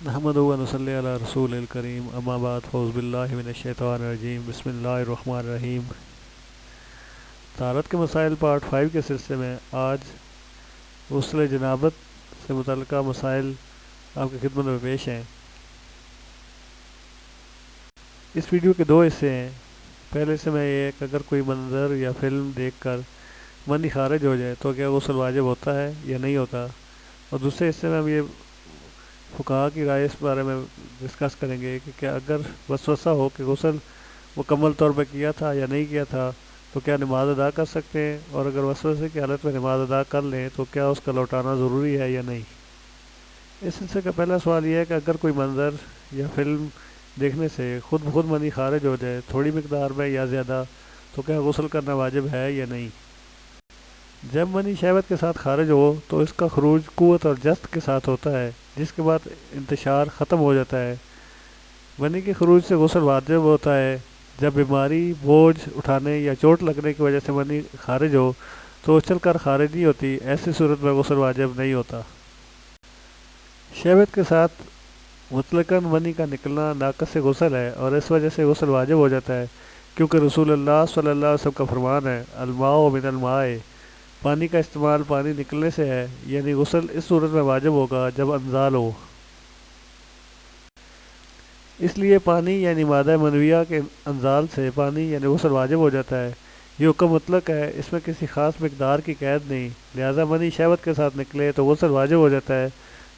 نحمدہ و نصلی علی رسول الکریم اما بعد فاعوذ باللہ من الشیطان الرجیم بسم اللہ الرحمن الرحیم۔ طہارت کے مسائل پارٹ 5 کے سلسلے میں آج غسل جنابت سے متعلقہ مسائل آپ کی خدمت میں پیش ہیں۔ اس ویڈیو کے دو حصے ہیں۔ پہلے حصے میں یہ ہے کہ اگر کوئی منظر یا فلم دیکھ کر منی خارج ہو جائے تو کیا غسل واجب ہوتا ہے یا نہیں ہوتا، اور دوسرے حصے میں ہم یہ فقہا کی رائے اس بارے میں ڈسکس کریں گے کہ کیا اگر وسوسہ ہو کہ غسل مکمل طور پہ کیا تھا یا نہیں کیا تھا تو کیا نماز ادا کر سکتے ہیں، اور اگر وسوسے کی حالت میں نماز ادا کر لیں تو کیا اس کا لوٹانا ضروری ہے یا نہیں۔ اس سلسلے کا پہلا سوال یہ ہے کہ اگر کوئی منظر یا فلم دیکھنے سے خود بخود منی خارج ہو جائے تھوڑی مقدار میں یا زیادہ، تو کیا غسل کرنا واجب ہے یا نہیں۔ جب منی شہوت کے ساتھ خارج ہو تو اس کا خروج قوت اور جست کے ساتھ ہوتا ہے، جس کے بعد انتشار ختم ہو جاتا ہے۔ منی کے خروج سے غسل واجب ہوتا ہے۔ جب بیماری، بوجھ اٹھانے یا چوٹ لگنے کی وجہ سے منی خارج ہو تو اچھل کر خارج نہیں ہوتی، ایسی صورت میں غسل واجب نہیں ہوتا۔ شہوت کے ساتھ مطلقاً منی کا نکلنا ناقص غسل ہے اور اس وجہ سے غسل واجب ہو جاتا ہے، کیونکہ رسول اللہ صلی اللہ علیہ وسلم کا فرمان ہے الماء من الماء، پانی کا استعمال پانی نکلنے سے ہے، یعنی غسل اس صورت میں واجب ہوگا جب انزال ہو۔ اس لیے پانی یعنی مادہ منویہ کے انزال سے پانی یعنی غسل واجب ہو جاتا ہے۔ یہ حکم مطلق ہے، اس میں کسی خاص مقدار کی قید نہیں، لہذا منی شہوت کے ساتھ نکلے تو غسل واجب ہو جاتا ہے،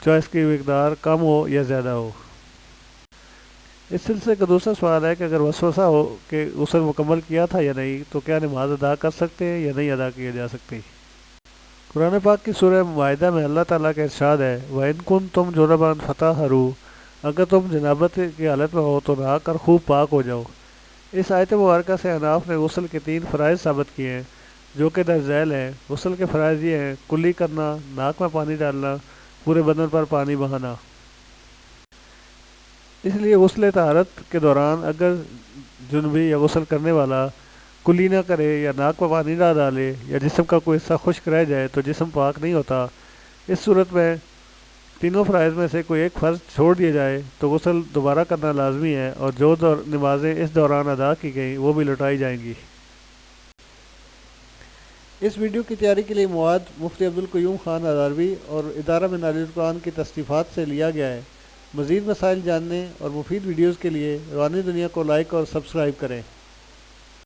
چاہے اس کی مقدار کم ہو یا زیادہ ہو۔ اس سلسلے کا دوسرا سوال ہے کہ اگر وسوسہ ہو کہ غسل مکمل کیا تھا یا نہیں تو کیا نماز ادا کر سکتے ہیں یا نہیں ادا کیا جا سکتی۔ قرآن پاک کی سورہ مائدہ میں اللہ تعالیٰ کا ارشاد ہے وَإِن كُنتُمْ جُنُبًا فَطَهَّرُوا، اگر تم جنابت کی حالت میں ہو تو نہا کر خوب پاک ہو جاؤ۔ اس آیت مبارکہ سے احناف نے غسل کے 3 فرائض ثابت کیے ہیں جو کہ درج ذیل ہیں۔ غسل کے فرائض یہ ہیں: کلی کرنا، ناک میں پانی ڈالنا، پورے بدن پر پانی بہانا۔ اس لیے غسل طہارت کے دوران اگر جنبی یا غسل کرنے والا کلی نہ کرے یا ناک میں پانی نہ ڈالے یا جسم کا کوئی حصہ خشک رہ جائے تو جسم پاک نہیں ہوتا۔ اس صورت میں تینوں فرائض میں سے کوئی ایک فرض چھوڑ دیا جائے تو غسل دوبارہ کرنا لازمی ہے، اور جو نمازیں اس دوران ادا کی گئیں وہ بھی لوٹائی جائیں گی۔ اس ویڈیو کی تیاری کے لیے مواد مفتی عبدالقیوم خان ہزاروی اور ادارہ منہاج القرآن کی تصنیفات سے لیا گیا ہے۔ مزید مسائل جاننے اور مفید ویڈیوز کے لیے روحانی دنیا کو لائک اور سبسکرائب کریں۔